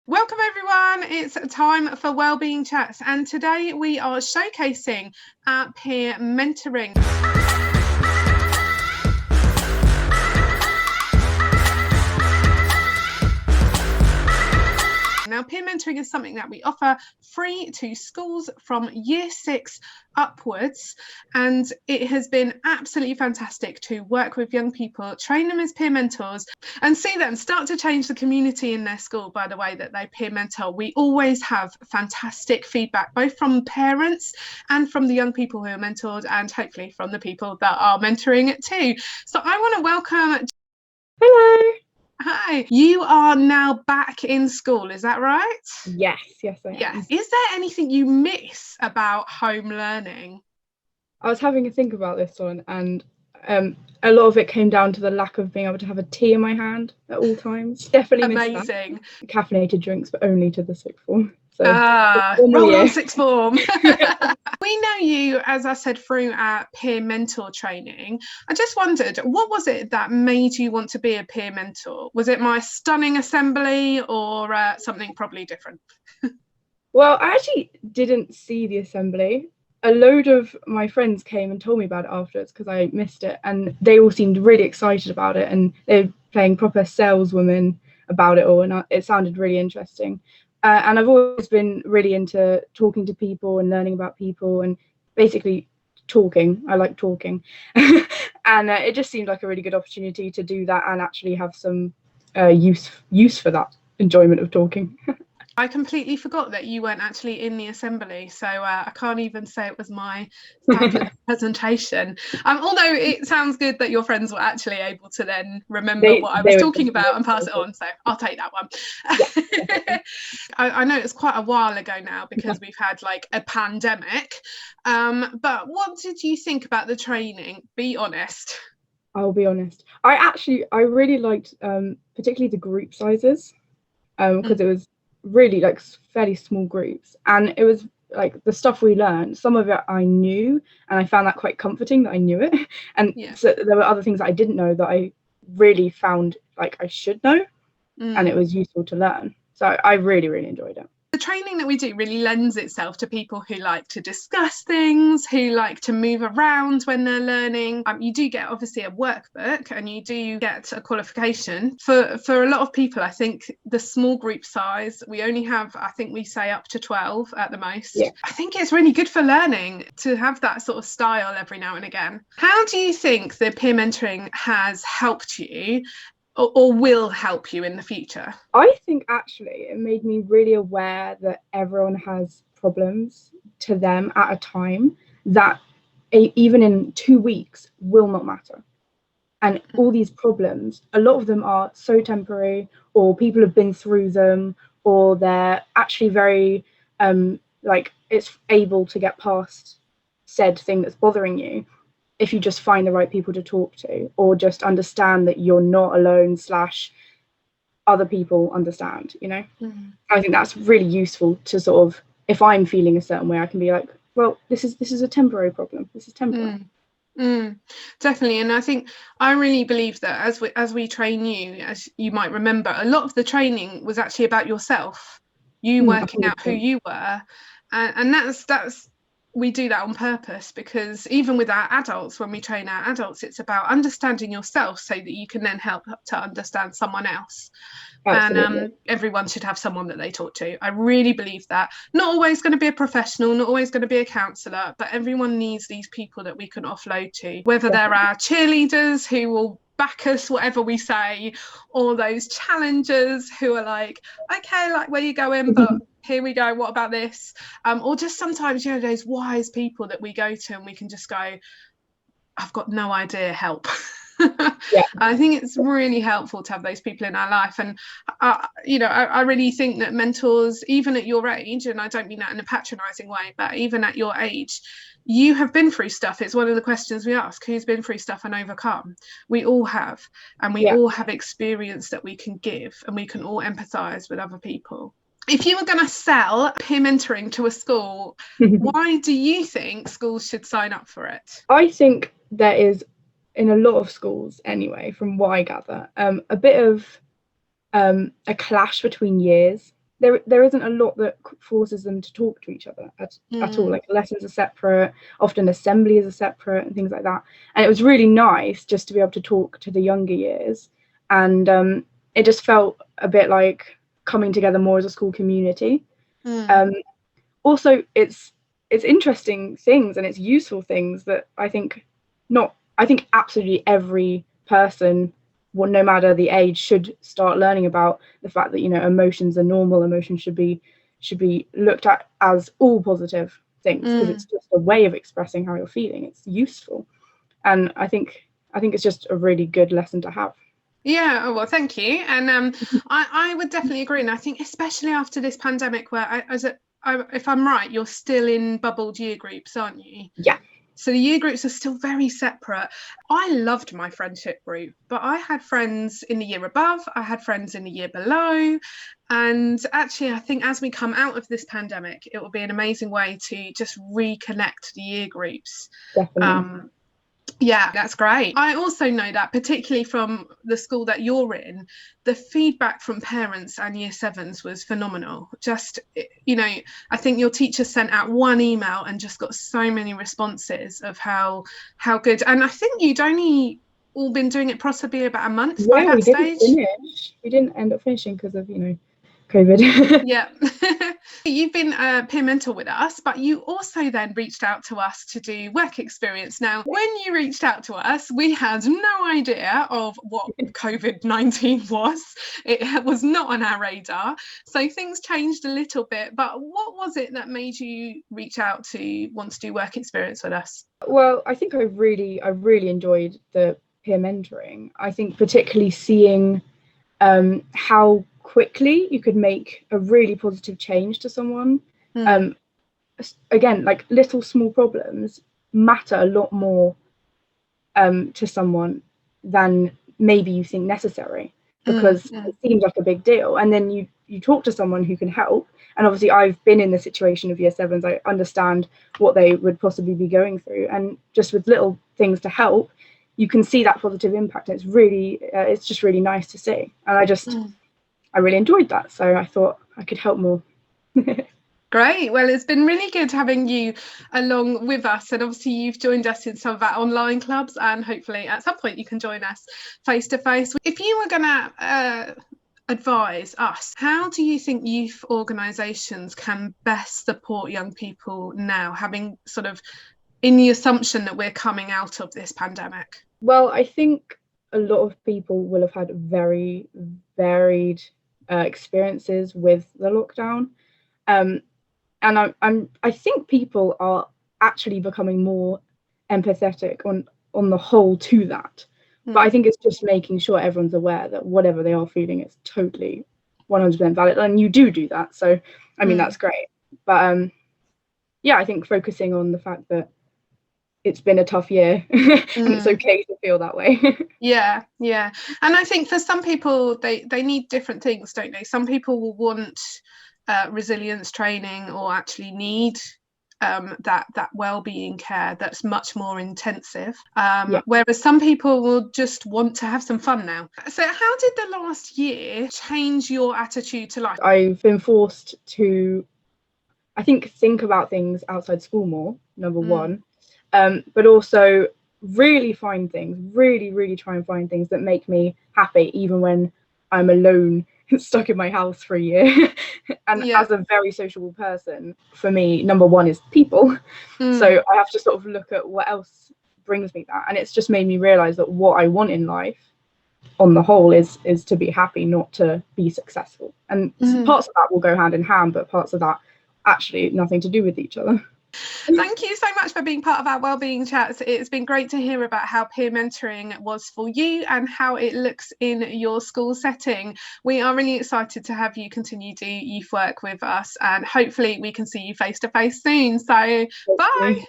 Welcome everyone, it's time for Wellbeing Chats, and today we are showcasing our peer mentoring. Now, peer mentoring is something that we offer free to schools from year 6 upwards, and it has been absolutely fantastic to work with young people, train them as peer mentors, and see them start to change the community in their school by the way that they peer mentor. We always have fantastic feedback, both from parents and from the young people who are mentored, and hopefully from the people that are mentoring too. So I want to welcome... Hello. Hi, you are now back in school, is that right? Yes, I am. Yes. Is there anything you miss about home learning? I was having a think about this one, and a lot of it came down to the lack of being able to have a tea in my hand at all times. Definitely miss that. Caffeinated drinks, but only to the sixth form. So roll on sixth form. We know you, as I said, through our peer mentor training. I just wondered, what was it that made you want to be a peer mentor? Was it my stunning assembly or something probably different? Well, I actually didn't see the assembly. A load of my friends came and told me about it afterwards because I missed it, and they all seemed really excited about it, and they were playing proper saleswomen about it all, and it sounded really interesting. And I've always been really into talking to people and learning about people and basically talking. I like talking. And it just seemed like a really good opportunity to do that and actually have some use for that enjoyment of talking. I completely forgot that you weren't actually in the assembly, so I can't even say it was my standard presentation. Although it sounds good that your friends were actually able to then remember what I was talking about and pass it on, so I'll take that one. Yeah. I know it's quite a while ago now because we've had like a pandemic, but what did you think about the training? Be honest. I'll be honest. I really liked particularly the group sizes because it was really like fairly small groups, and it was like the stuff we learned, some of it I knew, and I found that quite comforting that I knew it, and so there were other things that I didn't know that I really found like I should know, and it was useful to learn. So I really enjoyed it. The training that we do really lends itself to people who like to discuss things, who like to move around when they're learning. You do get obviously a workbook and you do get a qualification. For a lot of people, I think the small group size, we only have, I think we say up to 12 at the most. Yeah. I think it's really good for learning to have that sort of style every now and again. How do you think the peer mentoring has helped you or will help you in the future? I think actually it made me really aware that everyone has problems to them at a time that even in 2 weeks will not matter. And all these problems, a lot of them are so temporary, or people have been through them, or they're actually very like it's able to get past said thing that's bothering you if you just find the right people to talk to, or just understand that you're not alone / other people understand, you know. I think that's really useful to sort of, if I'm feeling a certain way, I can be like, well, this is a temporary problem, this is temporary. Definitely. And I think I really believe that as we train you, as you might remember, a lot of the training was actually about yourself, you working out who you were, and that's we do that on purpose, because even with our adults, when we train our adults, it's about understanding yourself so that you can then help to understand someone else. Absolutely. And everyone should have someone that they talk to. I really believe that. Not always going to be a professional, not always going to be a counsellor, but everyone needs these people that we can offload to, whether they're our cheerleaders who will back us whatever we say, or those challengers who are like, okay, like, where you going, but here we go, what about this? Or just sometimes, you know, those wise people that we go to and we can just go, I've got no idea, help. Yeah. I think it's really helpful to have those people in our life. And you know, I really think that mentors, even at your age, and I don't mean that in a patronizing way, but even at your age, you have been through stuff. It's one of the questions we ask: who's been through stuff and overcome? We all have, and we all have experience that we can give, and we can all empathize with other people. If you were going to sell peer mentoring to a school, why do you think schools should sign up for it? I think there is, in a lot of schools anyway, from what I gather, a bit of a clash between years. there isn't a lot that forces them to talk to each other at all. Like lessons are separate, often assemblies are separate and things like that. And it was really nice just to be able to talk to the younger years, and it just felt a bit like coming together more as a school community. Also, it's interesting things and it's useful things that I think absolutely every person, well, no matter the age, should start learning about the fact that, you know, emotions are normal. Emotions should be looked at as all positive things, because it's just a way of expressing how you're feeling. It's useful, and I think it's just a really good lesson to have. Yeah, oh, well, thank you. And I would definitely agree. And I think especially after this pandemic, where if I'm right, you're still in bubbled year groups, aren't you? Yeah. So the year groups are still very separate. I loved my friendship group, but I had friends in the year above, I had friends in the year below. And actually, I think as we come out of this pandemic, it will be an amazing way to just reconnect the year groups. Definitely. Yeah, that's great. I also know that, particularly from the school that you're in, the feedback from parents and year sevens was phenomenal. Just, you know, I think your teacher sent out one email and just got so many responses of how good. And I think you'd only all been doing it possibly about a month by that stage. We didn't end up finishing because of, you know, COVID. Yeah. You've been a peer mentor with us, but you also then reached out to us to do work experience. Now, when you reached out to us, we had no idea of what COVID-19 was. It was not on our radar. So things changed a little bit. But what was it that made you reach out to want to do work experience with us? Well, I think I really enjoyed the peer mentoring. I think particularly seeing how quickly you could make a really positive change to someone. Again, like little small problems matter a lot more to someone than maybe you think necessary, because it seems like a big deal. And then you talk to someone who can help. And obviously I've been in the situation of year sevens. I understand what they would possibly be going through. And just with little things to help, you can see that positive impact. It's really, it's just really nice to see. And I really enjoyed that. So I thought I could help more. Great. Well, it's been really good having you along with us. And obviously you've joined us in some of our online clubs, and hopefully at some point you can join us face to face. If you were going to advise us, how do you think youth organisations can best support young people now, having sort of in the assumption that we're coming out of this pandemic? Well, I think a lot of people will have had very varied experiences with the lockdown. And I think people are actually becoming more empathetic on the whole to that. But I think it's just making sure everyone's aware that whatever they are feeling is totally 100% valid, and you do that. So I mean, that's great. But yeah, I think focusing on the fact that it's been a tough year and it's okay to feel that way. Yeah. And I think for some people they need different things, don't they? Some people will want resilience training, or actually need that well-being care that's much more intensive, whereas some people will just want to have some fun now. So how did the last year change your attitude to life? I've been forced to, I think about things outside school more, number one, but also really try and find things that make me happy, even when I'm alone, stuck in my house for a year. And as a very sociable person, for me, number one is people. So I have to sort of look at what else brings me that. And it's just made me realize that what I want in life on the whole is to be happy, not to be successful. And parts of that will go hand in hand, but parts of that actually nothing to do with each other. Thank you so much for being part of our wellbeing chats. It's been great to hear about how peer mentoring was for you and how it looks in your school setting. We are really excited to have you continue to do youth work with us, and hopefully we can see you face to face soon. So bye.